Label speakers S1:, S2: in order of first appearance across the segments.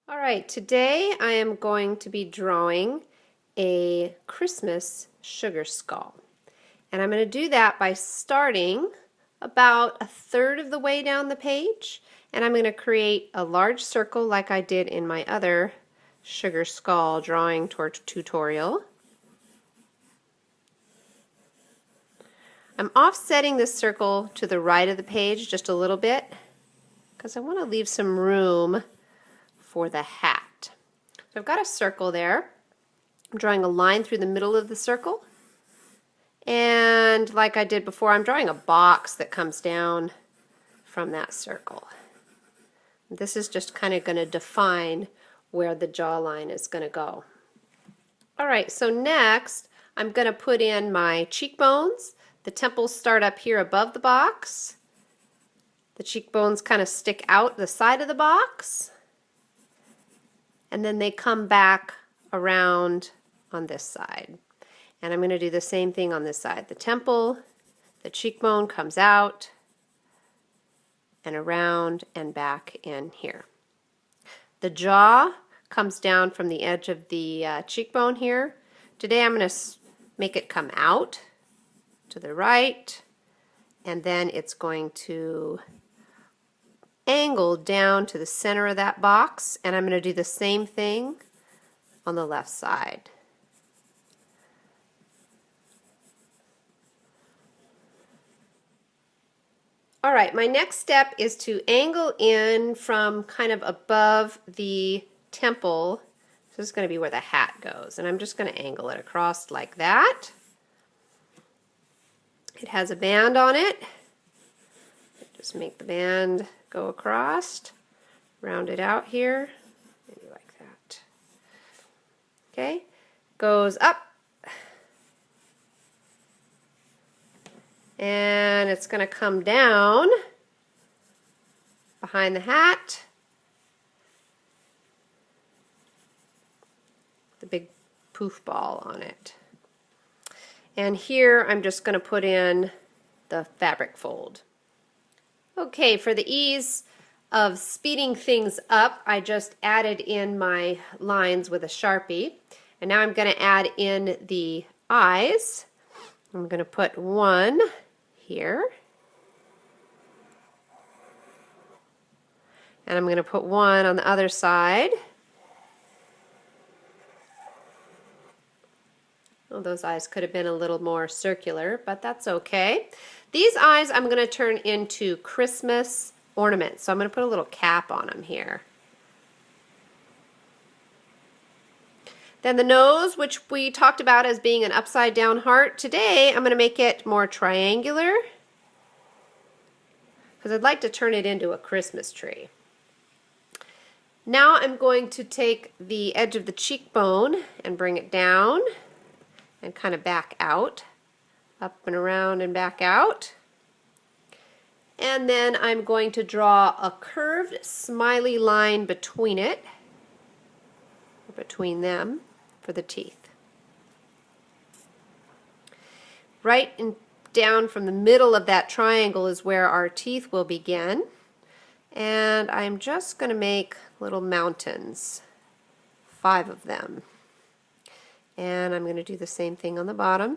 S1: All right, today I am going to be drawing a Christmas sugar skull. And I'm going to do that by starting about a third of the way down the page. And I'm going to create a large circle like I did in my other sugar skull drawing tutorial. I'm offsetting this circle to the right of the page just a little bit because I want to leave some room for the hat. So I've got a circle there. I'm drawing a line through the middle of the circle. And like I did before, I'm drawing a box that comes down from that circle. This is just kind of going to define where the jawline is going to go. All right, so next I'm going to put in my cheekbones. The temples start up here above the box. The cheekbones kind of stick out the side of the box. And then they come back around on this side. And I'm going to do the same thing on this side. The temple, the cheekbone comes out and around and back in here. The jaw comes down from the edge of the cheekbone here. Today I'm going to make it come out to the right, and then it's going to angle down to the center of that box, and I'm going to do the same thing on the left side. All right, my next step is to angle in from kind of above the temple. So this is going to be where the hat goes, and I'm just going to angle it across like that. It has a band on it. Just make the band go across, round it out here, maybe like that. Okay, goes up, and it's going to come down behind the hat. The big poof ball on it. And here I'm just going to put in the fabric fold. Okay, for the ease of speeding things up, I just added in my lines with a Sharpie. And now I'm going to add in the eyes. I'm going to put one here. And I'm going to put one on the other side. Well, those eyes could have been a little more circular, but that's okay. These eyes I'm going to turn into Christmas ornaments, so I'm going to put a little cap on them here. Then the nose, which we talked about as being an upside down heart, today I'm going to make it more triangular because I'd like to turn it into a Christmas tree. Now I'm going to take the edge of the cheekbone and bring it down and kind of back out, up and around and back out. And then I'm going to draw a curved smiley line between it, or between them, for the teeth. Right down from the middle of that triangle is where our teeth will begin. And I'm just going to make little mountains, 5 of them. And I'm going to do the same thing on the bottom.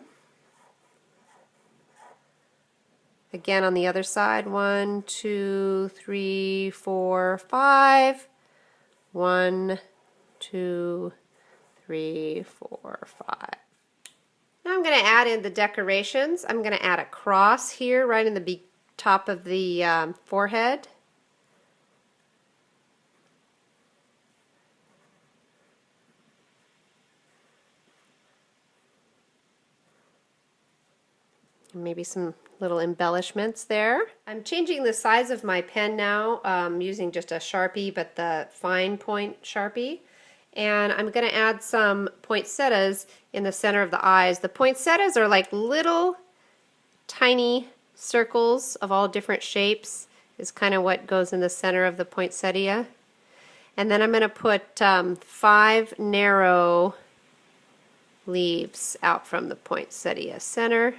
S1: Again on the other side, 1, 2, 3, 4, 5. 1, 2, 3, 4, 5. Now I'm going to add in the decorations. I'm going to add a cross here right in the top of the forehead. Maybe some little embellishments there. I'm changing the size of my pen now, using just a Sharpie, but the fine point Sharpie. And I'm going to add some poinsettias in the center of the eyes. The poinsettias are like little tiny circles of all different shapes, is kind of what goes in the center of the poinsettia. And then I'm going to put 5 narrow leaves out from the poinsettia center.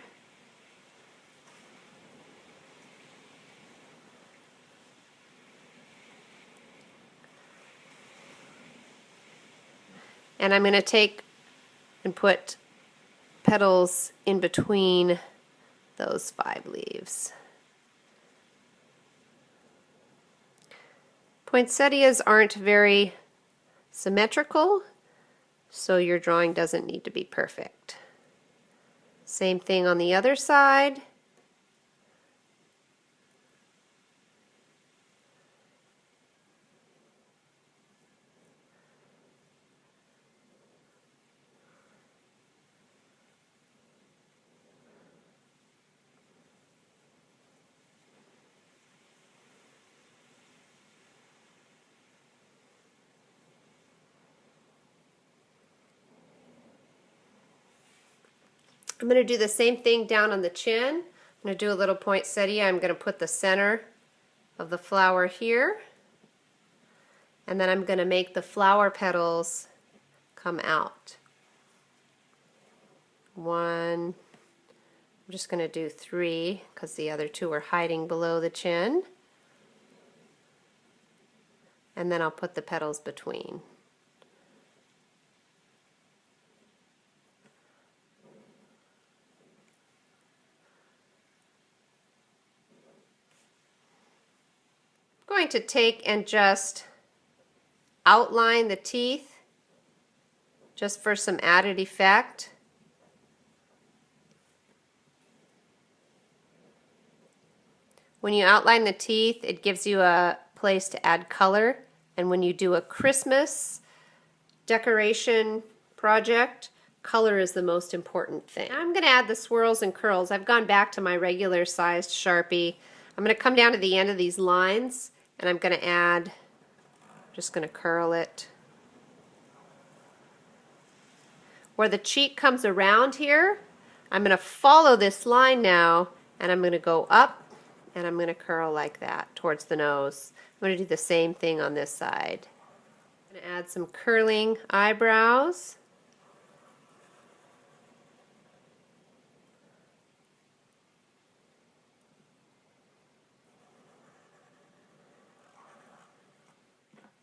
S1: And I'm going to take and put petals in between those 5 leaves. Poinsettias aren't very symmetrical, so your drawing doesn't need to be perfect. Same thing on the other side. I'm going to do the same thing down on the chin. I'm going to do a little poinsettia. I'm going to put the center of the flower here, and then I'm going to make the flower petals come out. 1, I'm just going to do 3 because the other 2 are hiding below the chin, and then I'll put the petals between. Going to take and just outline the teeth just for some added effect. When you outline the teeth, it gives you a place to add color, and when you do a Christmas decoration project, color is the most important thing. Now I'm going to add the swirls and curls. I've gone back to my regular sized Sharpie. I'm going to come down to the end of these lines, and I'm going to add, just going to curl it. Where the cheek comes around here, I'm going to follow this line now, and I'm going to go up, and I'm going to curl like that towards the nose. I'm going to do the same thing on this side. I'm going to add some curling eyebrows.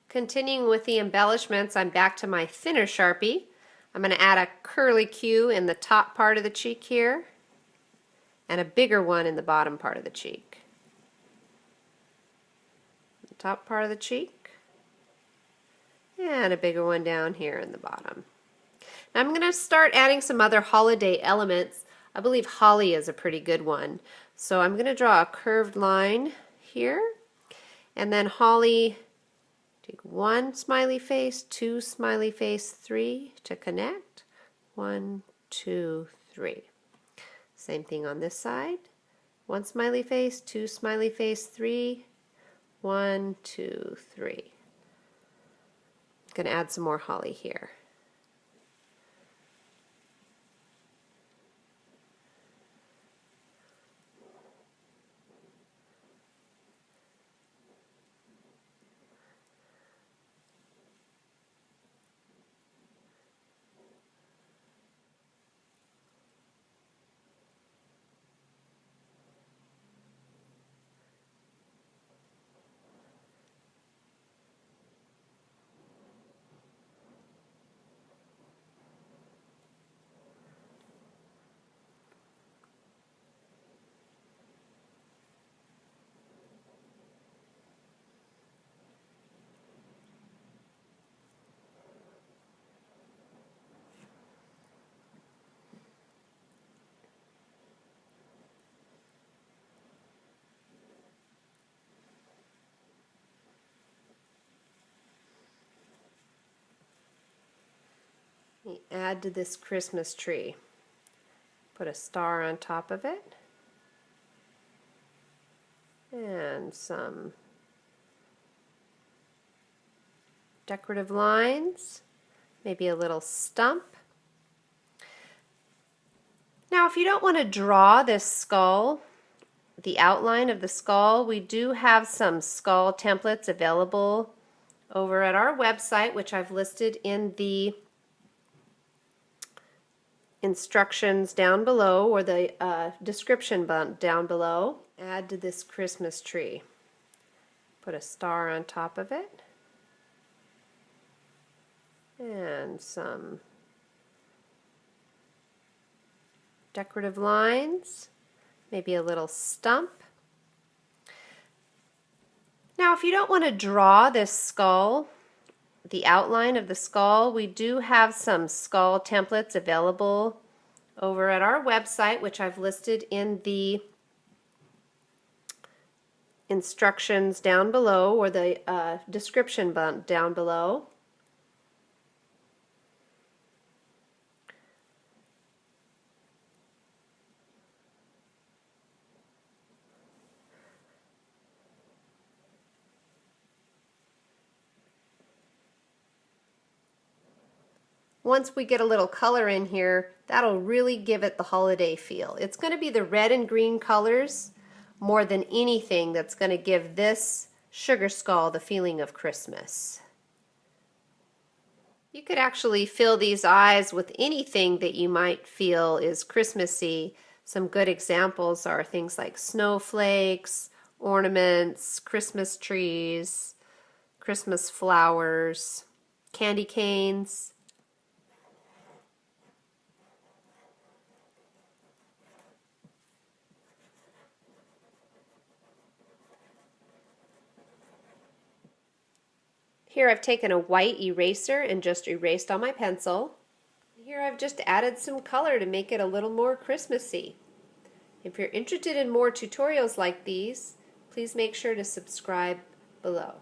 S1: Continuing with the embellishments, I'm back to my thinner Sharpie. I'm going to add a curly Q in the top part of the cheek here, and a bigger one in the bottom part of the cheek. The top part of the cheek, and a bigger one down here in the bottom. Now I'm going to start adding some other holiday elements. I believe holly is a pretty good one. So I'm going to draw a curved line here, and then holly. Take 1 smiley face, 2 smiley face, 3 to connect. 1, 2, 3. Same thing on this side. 1 smiley face, 2 smiley face, 3. 1, 2, 3. I'm going to add some more holly here. Add to this Christmas tree. Put a star on top of it, and some decorative lines, maybe a little stump. Now if you don't want to draw this skull, the outline of the skull, we do have some skull templates available over at our website, which I've listed in the instructions down below, or the description down below. Add to this Christmas tree. Put a star on top of it. And some decorative lines, maybe a little stump. Now, if you don't want to draw this skull, the outline of the skull, we do have some skull templates available over at our website, which I've listed in the instructions down below, or the description down below. Once we get a little color in here, that'll really give it the holiday feel. It's going to be the red and green colors more than anything that's going to give this sugar skull the feeling of Christmas. You could actually fill these eyes with anything that you might feel is Christmassy. Some good examples are things like snowflakes, ornaments, Christmas trees, Christmas flowers, candy canes. Here I've taken a white eraser and just erased on my pencil. Here I've just added some color to make it a little more Christmassy. If you're interested in more tutorials like these, please make sure to subscribe below.